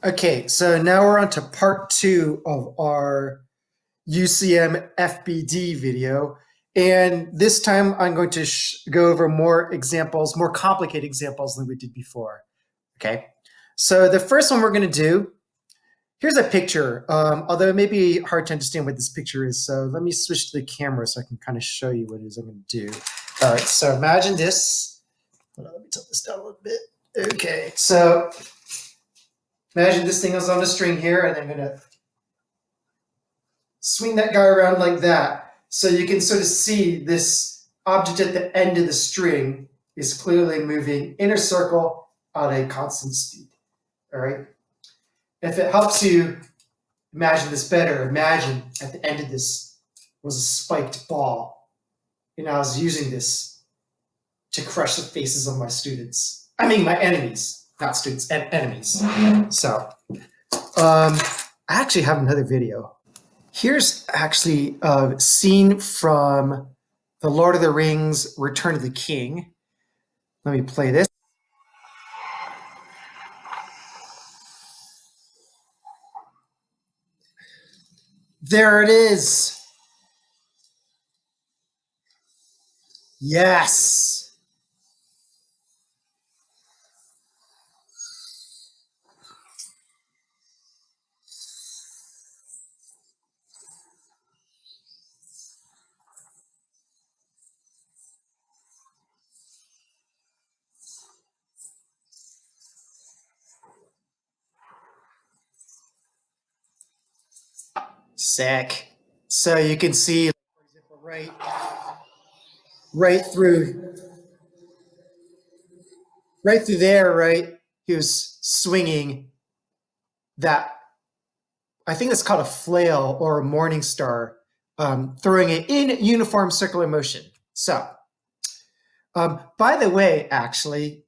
Okay, so now we're on to part 2 of our UCM FBD video. And this time I'm going to go over more examples, more complicated examples than we did before. Okay, so the first one we're going to do, here's a picture, although it may be hard to understand what this picture is. So let me switch to the camera so I can kind of show you what it is I'm going to do. All right, so imagine this. Hold on, let me tilt this down a little bit. Okay, so imagine this thing is on a string here, and I'm going to swing that guy around like that. So you can sort of see this object at the end of the string is clearly moving in a circle at a constant speed. All right. If it helps you imagine this better, imagine at the end of this was a spiked ball. And I was using this to crush the faces of my students. I mean, my enemies, not students, enemies. So I actually have another video. Here's actually a scene from The Lord of the Rings, Return of the King. Let me play this. There it is. Yes. Sick. So you can see, for example, right through there, right? He was swinging that. I think it's called a flail or a morning star, throwing it in uniform circular motion. So, by the way, actually,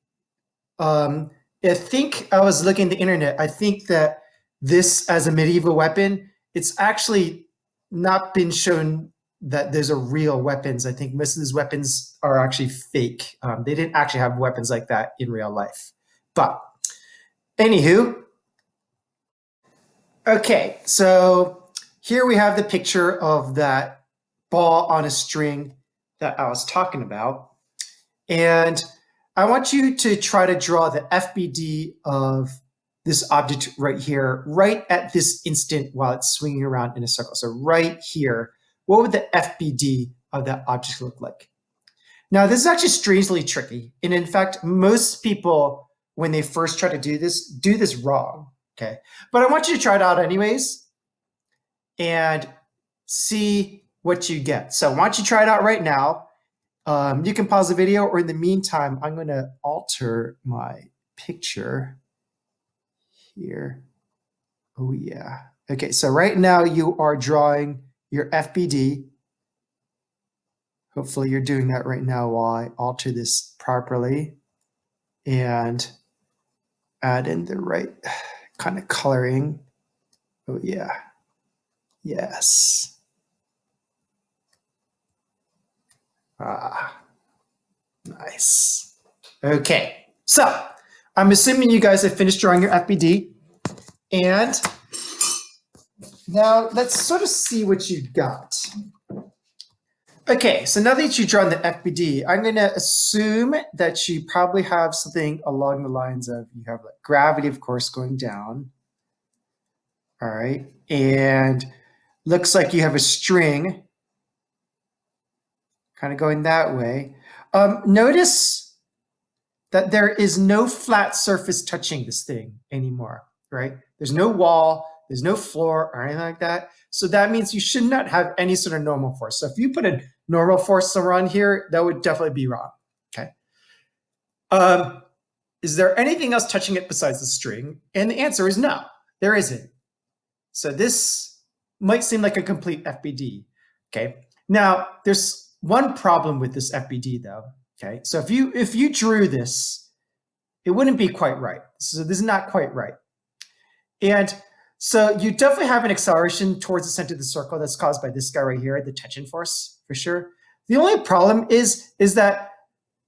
I think I was looking at the internet. I think that this as a medieval weapon, it's actually not been shown that those are real weapons. I think most of these weapons are actually fake. They didn't actually have weapons like that in real life. But anywho, okay, so here we have the picture of that ball on a string that I was talking about. And I want you to try to draw the FBD of this object right here, right at this instant while it's swinging around in a circle. So right here, what would the FBD of that object look like? Now, this is actually strangely tricky. And in fact, most people, when they first try to do this wrong, okay? But I want you to try it out anyways and see what you get. So why don't you try it out right now? You can pause the video, or in the meantime, I'm going to alter my picture here. Oh, yeah. Okay, so right now you are drawing your FBD. Hopefully you're doing that right now while I alter this properly and add in the right kind of coloring. Oh, yeah. Yes. Ah, nice. Okay, so I'm assuming you guys have finished drawing your FBD. And now let's sort of see what you got. Okay, so now that you've drawn the FBD, I'm going to assume that you probably have something along the lines of, you have like gravity, of course, going down. All right, and looks like you have a string kind of going that way. Notice that there is no flat surface touching this thing anymore, right? There's no wall, there's no floor or anything like that. So that means you should not have any sort of normal force. So if you put a normal force around here, that would definitely be wrong, okay? Is there anything else touching it besides the string? And the answer is no, there isn't. So this might seem like a complete FBD, okay? Now, there's one problem with this FBD though, okay? So if you drew this, it wouldn't be quite right. So this is not quite right. And so you definitely have an acceleration towards the center of the circle that's caused by this guy right here, the tension force, for sure. The only problem is that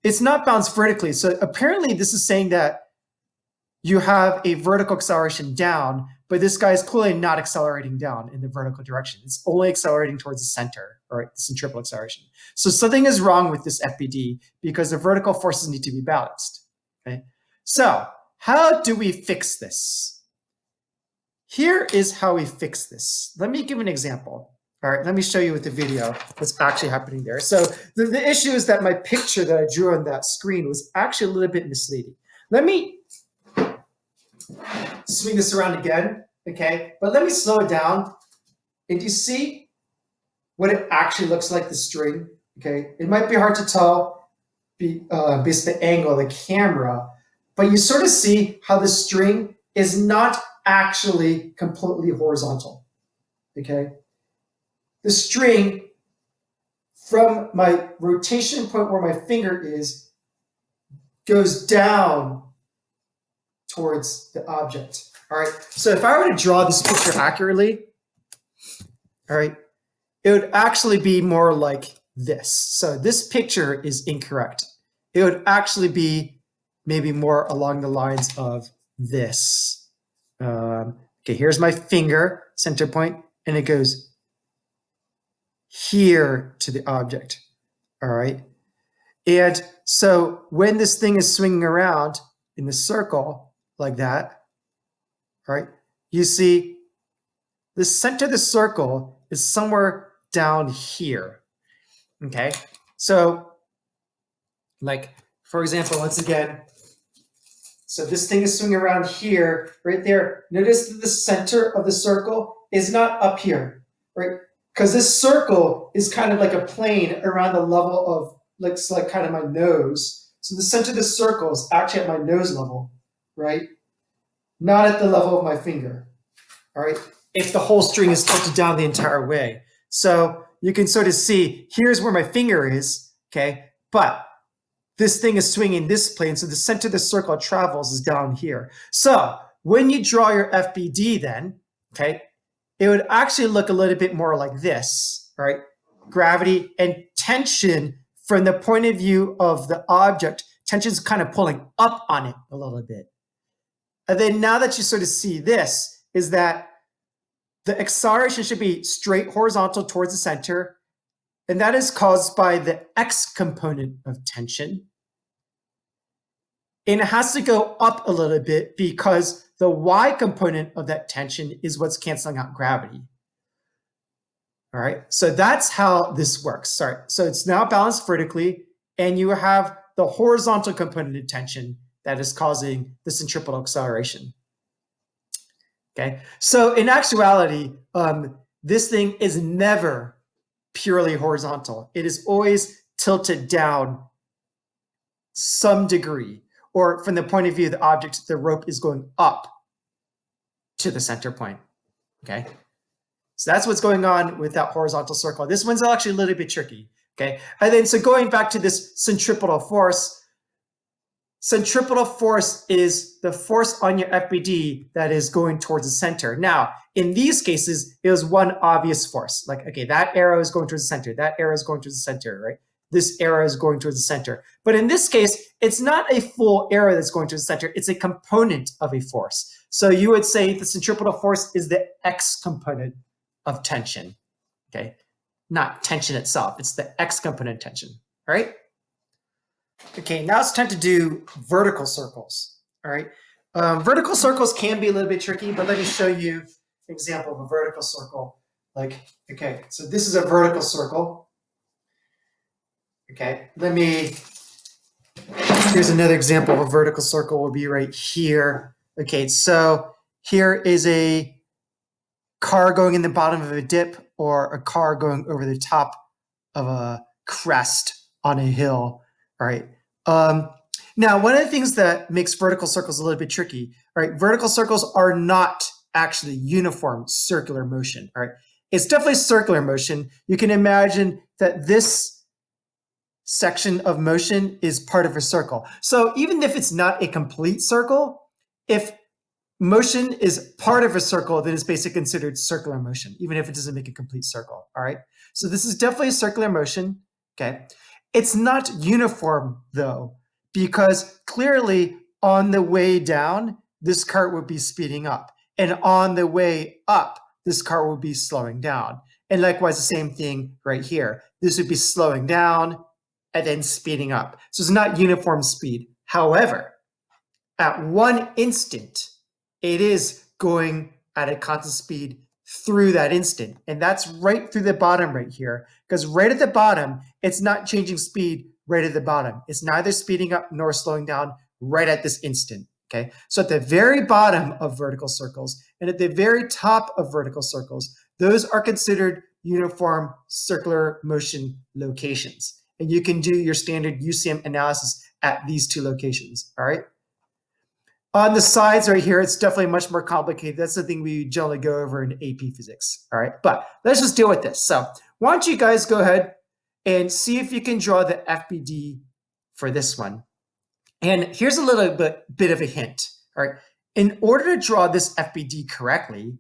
it's not bounced vertically. So apparently this is saying that you have a vertical acceleration down, but this guy is clearly not accelerating down in the vertical direction. It's only accelerating towards the center, or the centripetal acceleration. So something is wrong with this FBD because the vertical forces need to be balanced. Okay? So how do we fix this? Here is how we fix this. Let me give an example. All right, let me show you with the video what's actually happening there. So the issue is that my picture that I drew on that screen was actually a little bit misleading. Let me swing this around again, okay? But let me slow it down. And do you see what it actually looks like, the string? Okay, it might be hard to tell based on the angle of the camera, but you sort of see how the string is not actually completely horizontal, okay? The string from my rotation point where my finger is goes down towards the object. All right, so if I were to draw this picture accurately, all right, it would actually be more like this. So this picture is incorrect. It would actually be maybe more along the lines of this. Okay, here's my finger, center point, and it goes here to the object. All right, and so when this thing is swinging around in the circle like that, right? You see the center of the circle is somewhere down here, okay? So like, for example, once again, so this thing is swinging around here, right there. Notice that the center of the circle is not up here, right? Because this circle is kind of like a plane around the level of, looks like kind of my nose. So the center of the circle is actually at my nose level, right? Not at the level of my finger, all right? If the whole string is tilted down the entire way. So you can sort of see, here's where my finger is, okay? But this thing is swinging this plane, so the center of the circle it travels is down here. So when you draw your FBD then, okay, it would actually look a little bit more like this, right? Gravity and tension from the point of view of the object, tension's kind of pulling up on it a little bit. And then now that you sort of see this, is that the acceleration should be straight horizontal towards the center, and that is caused by the x component of tension. And it has to go up a little bit because the y component of that tension is what's canceling out gravity. All right, so that's how this works. Sorry, so it's now balanced vertically, and you have the horizontal component of tension that is causing the centripetal acceleration. Okay, so in actuality, this thing is never purely horizontal. It is always tilted down some degree, or from the point of view of the object, the rope is going up to the center point. Okay, so that's what's going on with that horizontal circle. This one's actually a little bit tricky. Okay, and then so going back to this centripetal force is the force on your FBD that is going towards the center. Now, in these cases, it was one obvious force. Like, okay, that arrow is going towards the center. That arrow is going towards the center, right? This arrow is going towards the center. But in this case, it's not a full arrow that's going to the center. It's a component of a force. So you would say the centripetal force is the x component of tension, okay? Not tension itself. It's the x component of tension, all right? Okay, now it's time to do vertical circles, all right? Vertical circles can be a little bit tricky, but let me show you an example of a vertical circle. Like, okay, so this is a vertical circle. Okay, here's another example of a vertical circle will be right here. Okay, so here is a car going in the bottom of a dip or a car going over the top of a crest on a hill, all right? Now, one of the things that makes vertical circles a little bit tricky, all right, vertical circles are not actually uniform circular motion, all right? It's definitely circular motion. You can imagine that this section of motion is part of a circle. So even if it's not a complete circle, if motion is part of a circle, then it's basically considered circular motion, even if it doesn't make a complete circle, all right? So this is definitely a circular motion, okay? It's not uniform though, because clearly on the way down, this car would be speeding up. And on the way up, this car will be slowing down. And likewise, the same thing right here. This would be slowing down and then speeding up. So it's not uniform speed. However, at one instant, it is going at a constant speed through that instant. And that's right through the bottom right here. Because right at the bottom, it's not changing speed right at the bottom. It's neither speeding up nor slowing down right at this instant. Okay, so at the very bottom of vertical circles and at the very top of vertical circles, those are considered uniform circular motion locations. And you can do your standard UCM analysis at these two locations, all right? On the sides right here, it's definitely much more complicated. That's the thing we generally go over in AP physics, all right? But let's just deal with this. So why don't you guys go ahead and see if you can draw the FBD for this one. And here's a little bit of a hint, all right? In order to draw this FBD correctly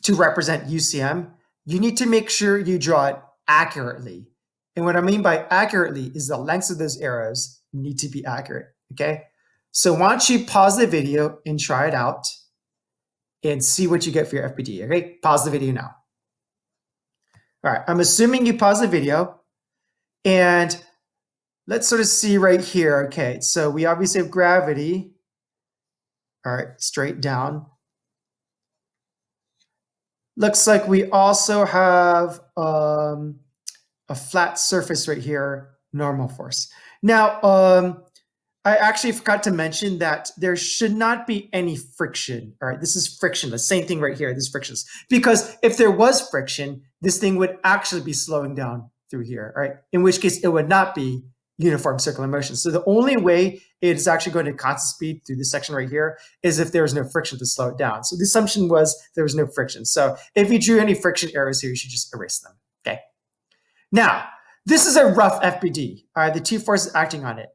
to represent UCM, you need to make sure you draw it accurately. And what I mean by accurately is the lengths of those arrows need to be accurate, okay? So why don't you pause the video and try it out and see what you get for your FBD, okay? Pause the video now. All right, I'm assuming you pause the video, and let's sort of see right here. Okay, so we obviously have gravity. All right, straight down. Looks like we also have a flat surface right here, normal force. Now, I actually forgot to mention that there should not be any friction. All right, this is friction, the same thing right here, this is frictionless. Because if there was friction, this thing would actually be slowing down through here, all right? In which case it would not be uniform circular motion. So the only way it is actually going to constant speed through this section right here is if there was no friction to slow it down. So the assumption was there was no friction. So if you drew any friction arrows here, you should just erase them, okay? Now, this is a rough FBD, all right? The two forces acting on it.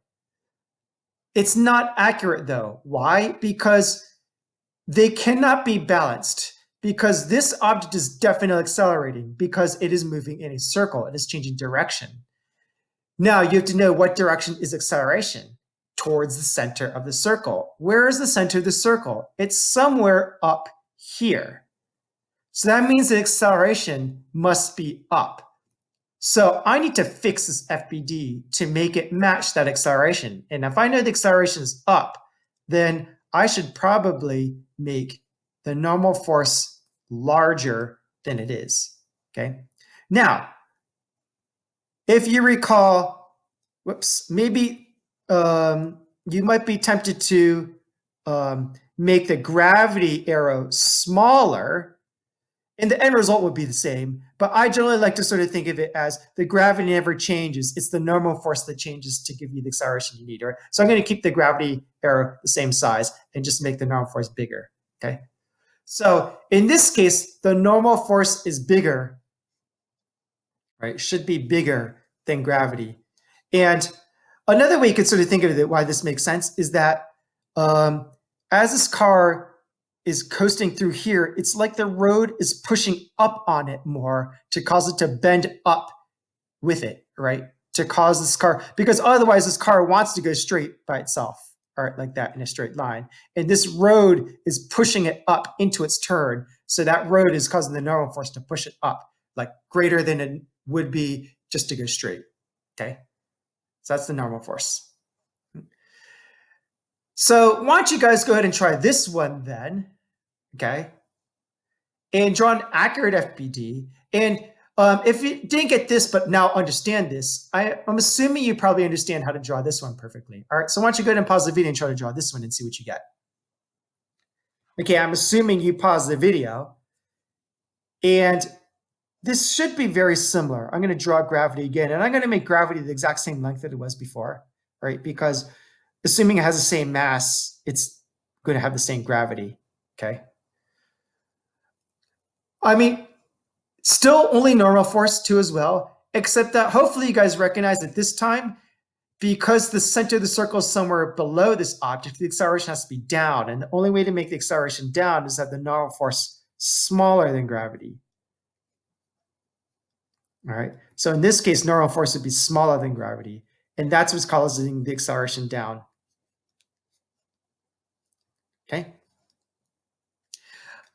It's not accurate though. Why? Because they cannot be balanced, because this object is definitely accelerating because it is moving in a circle. It is changing direction. Now you have to know what direction is acceleration. Towards the center of the circle. Where is the center of the circle? It's somewhere up here. So that means the acceleration must be up. So I need to fix this FBD to make it match that acceleration. And if I know the acceleration is up, then I should probably make the normal force larger than it is, okay? Now, if you recall, whoops, maybe you might be tempted to make the gravity arrow smaller, and the end result would be the same. But I generally like to sort of think of it as the gravity never changes. It's the normal force that changes to give you the acceleration you need, right? So I'm going to keep the gravity arrow the same size and just make the normal force bigger, okay? So in this case, the normal force is bigger, right? Should be bigger than gravity. And another way you could sort of think of it, why this makes sense, is that as this car is coasting through here, it's like the road is pushing up on it more to cause it to bend up with it, right? To cause this car, because otherwise this car wants to go straight by itself, all right, like that in a straight line. And this road is pushing it up into its turn. So that road is causing the normal force to push it up, like greater than it would be just to go straight, okay? So that's the normal force. So why don't you guys go ahead and try this one then, okay? And draw an accurate FBD. And if you didn't get this, but now understand this, I'm assuming you probably understand how to draw this one perfectly. All right, so why don't you go ahead and pause the video and try to draw this one and see what you get. Okay, I'm assuming you pause the video. And this should be very similar. I'm going to draw gravity again, and I'm going to make gravity the exact same length that it was before, right? Because assuming it has the same mass, it's going to have the same gravity, okay? I mean, still only normal force too as well, except that hopefully you guys recognize that this time, because the center of the circle is somewhere below this object, the acceleration has to be down. And the only way to make the acceleration down is have the normal force smaller than gravity. All right, so in this case, normal force would be smaller than gravity, and that's what's causing the acceleration down. okay?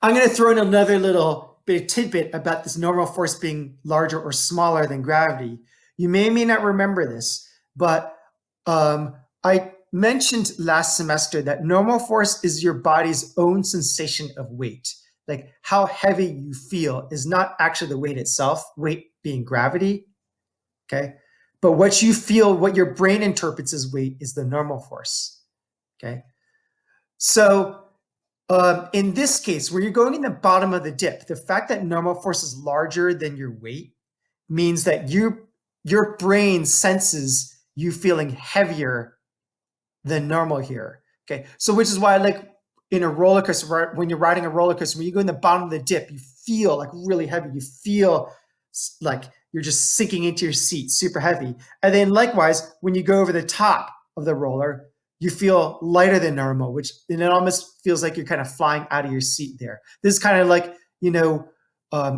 I'm going to throw in another little bit of tidbit about this normal force being larger or smaller than gravity. You may or may not remember this, but I mentioned last semester that normal force is your body's own sensation of weight. Like how heavy you feel is not actually the weight itself, weight being gravity, okay? But what you feel, what your brain interprets as weight is the normal force, okay? So in this case, where you're going in the bottom of the dip, the fact that normal force is larger than your weight means that your brain senses you feeling heavier than normal here. Okay, so which is why, like in a roller coaster, when you're riding a roller coaster, when you go in the bottom of the dip, you feel like really heavy. You feel like you're just sinking into your seat, super heavy. And then likewise, when you go over the top of the roller, you feel lighter than normal, which and it almost feels like you're kind of flying out of your seat there. This is kind of like, you know,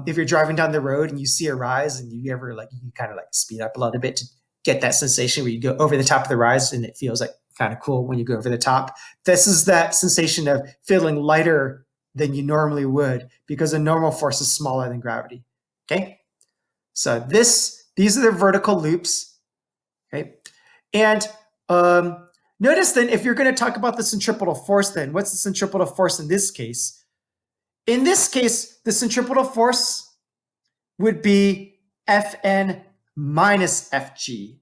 if you're driving down the road and you see a rise and you ever like, you kind of like speed up a little bit to get that sensation where you go over the top of the rise and it feels like kind of cool when you go over the top. This is that sensation of feeling lighter than you normally would because the normal force is smaller than gravity, okay? So these are the vertical loops, okay? And notice then, if you're going to talk about the centripetal force, then what's the centripetal force in this case? In this case, the centripetal force would be Fn minus Fg.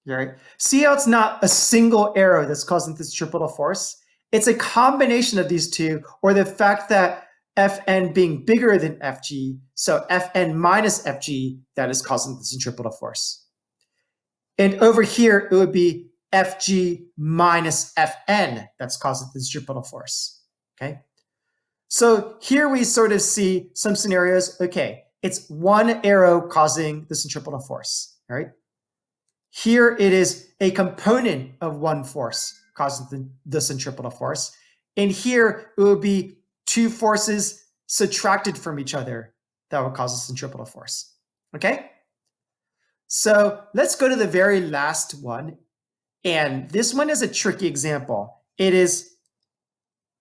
Right? See how it's not a single arrow that's causing the centripetal force? It's a combination of these two, or the fact that Fn being bigger than Fg, so Fn minus Fg, that is causing the centripetal force. And over here, it would be Fg minus Fn that's causing the centripetal force, okay? So here we sort of see some scenarios. Okay, it's one arrow causing the centripetal force, all right? Here it is a component of one force causing the centripetal force. And here it would be two forces subtracted from each other that would cause the centripetal force, okay? So let's go to the very last one. And this one is a tricky example. It is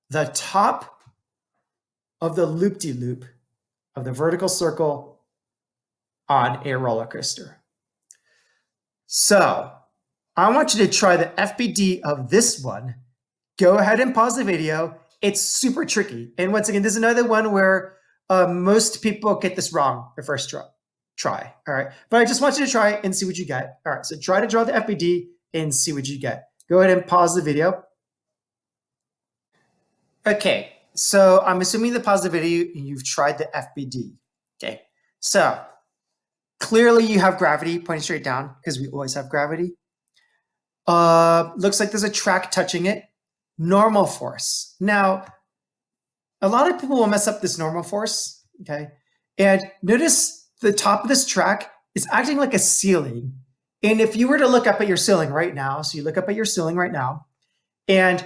the top of the loop-de-loop of the vertical circle on a roller coaster. So I want you to try the FBD of this one. Go ahead and pause the video. It's super tricky. And once again, this is another one where most people get this wrong the first try. All right. But I just want you to try and see what you get. All right. So try to draw the FBD and see what you get. Go ahead and pause the video. Okay. So I'm assuming the pause the video and you've tried the FBD. Okay. So clearly you have gravity pointing straight down because we always have gravity. Looks like there's a track touching it. Normal force. Now, a lot of people will mess up this normal force, okay? And notice the top of this track is acting like a ceiling. And if you were to look up at your ceiling right now, so you look up at your ceiling right now, and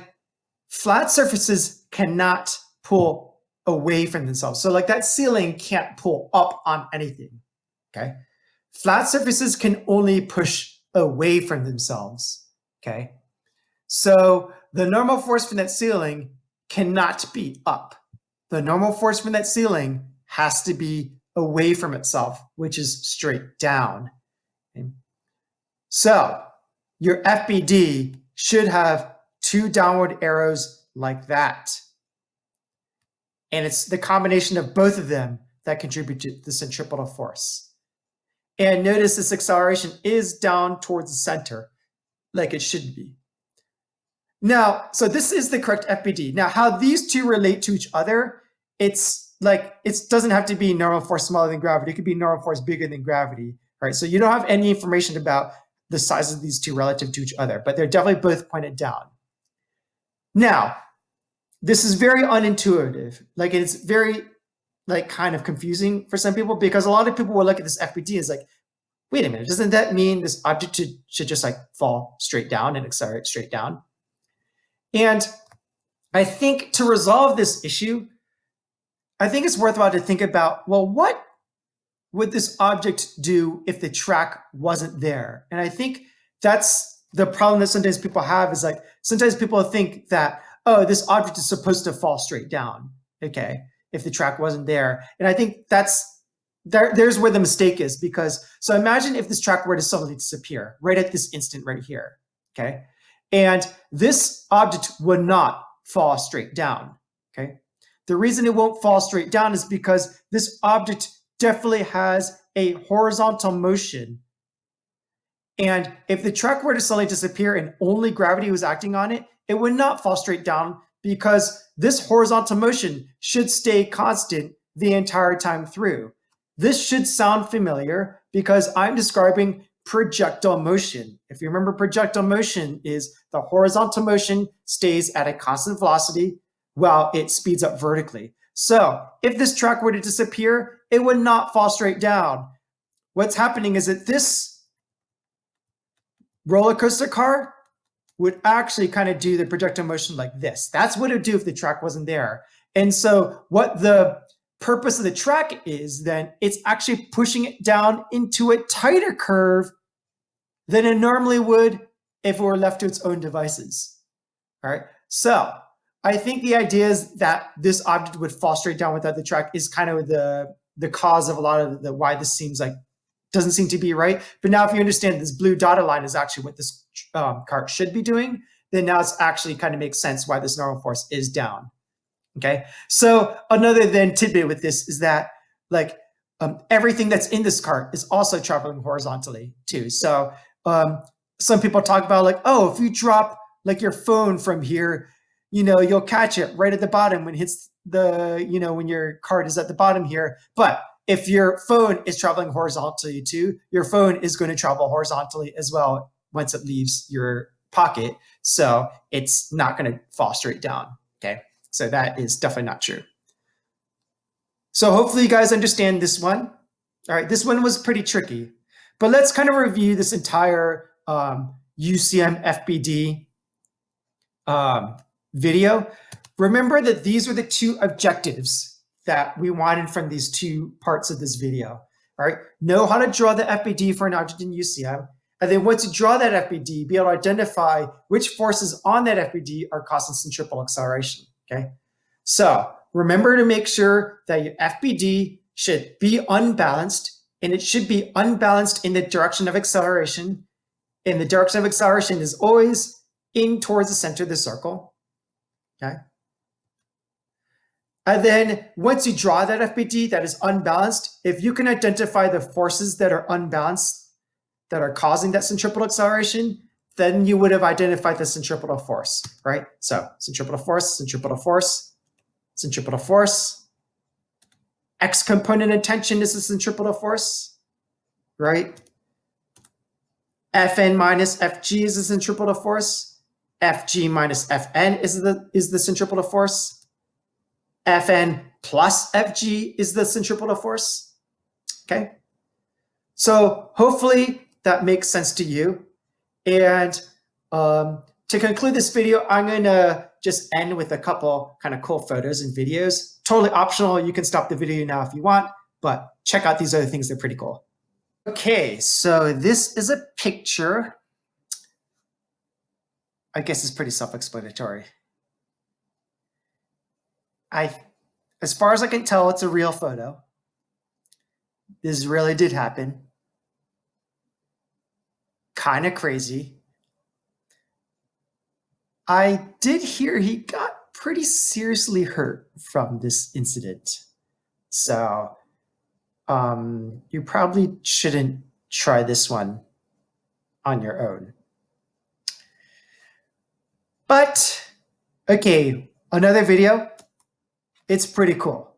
flat surfaces cannot pull away from themselves. So like that ceiling can't pull up on anything, okay? Flat surfaces can only push away from themselves, okay? So the normal force from that ceiling cannot be up. The normal force from that ceiling has to be away from itself, which is straight down. Okay? So your FBD should have two downward arrows like that. And it's the combination of both of them that contribute to the centripetal force. And notice this acceleration is down towards the center, like it should be. Now, so this is the correct FBD. Now, how these two relate to each other, it's like, it doesn't have to be normal force smaller than gravity. It could be normal force bigger than gravity, right? So you don't have any information about the size of these two relative to each other, but they're definitely both pointed down. Now, this is very unintuitive. Like it's very like kind of confusing for some people because a lot of people will look at this FBD as like, wait a minute, doesn't that mean this object should just like fall straight down and accelerate straight down? And I think to resolve this issue, I think it's worthwhile to think about, well, what would this object do if the track wasn't there? And I think that's the problem that sometimes people have is like, sometimes people think that, oh, this object is supposed to fall straight down, okay, if the track wasn't there. And I think there's where the mistake is, because, so imagine if this track were to suddenly disappear right at this instant right here, okay? And this object would not fall straight down, okay? The reason it won't fall straight down is because this object definitely has a horizontal motion. And if the track were to suddenly disappear and only gravity was acting on it, it would not fall straight down, because this horizontal motion should stay constant the entire time through. This should sound familiar because I'm describing projectile motion. If you remember, projectile motion is the horizontal motion stays at a constant velocity while it speeds up vertically. So if this track were to disappear, it would not fall straight down. What's happening is that this roller coaster car would actually kind of do the projectile motion like this. That's what it would do if the track wasn't there. And so what the purpose of the track is, then it's actually pushing it down into a tighter curve than it normally would if it were left to its own devices. All right. So I think the idea is that this object would fall straight down without the track is kind of the cause of a lot of the why this seems like doesn't seem to be right. But now if you understand this blue dotted line is actually what this cart should be doing, then now it's actually kind of makes sense why this normal force is down. Okay. So another then tidbit with this is that like everything that's in this cart is also traveling horizontally too. So some people talk about like, oh, if you drop like your phone from here, you know, you'll catch it right at the bottom when it hits the, you know, when your cart is at the bottom here. But if your phone is traveling horizontally too, your phone is going to travel horizontally as well once it leaves your pocket. So it's not going to fall straight down. Okay. So that is definitely not true. So hopefully you guys understand this one. All right. This one was pretty tricky, but let's kind of review this entire UCM FBD video. Remember that these were the two objectives that we wanted from these two parts of this video. All right, know how to draw the FBD for an object in UCM, and then once you draw that FBD, be able to identify which forces on that FBD are causing centripetal acceleration. Okay, so remember to make sure that your FBD should be unbalanced, and it should be unbalanced in the direction of acceleration. And the direction of acceleration is always in towards the center of the circle. Okay. And then once you draw that FBD that is unbalanced, if you can identify the forces that are unbalanced, that are causing that centripetal acceleration, then you would have identified the centripetal force, right? So centripetal force, centripetal force, centripetal force. X component of tension is the centripetal force, right? Fn minus Fg is the centripetal force. Fg minus Fn is the centripetal force. Fn plus Fg is the centripetal force. Okay. So hopefully that makes sense to you. And to conclude this video, I'm going to just end with a couple kind of cool photos and videos. Totally optional. You can stop the video now if you want, but check out these other things. They're pretty cool. Okay, so this is a picture. I guess it's pretty self-explanatory. As far as I can tell, it's a real photo. This really did happen. Kind of crazy. I did hear he got pretty seriously hurt from this incident. So you probably shouldn't try this one on your own. But, okay, another video. It's pretty cool.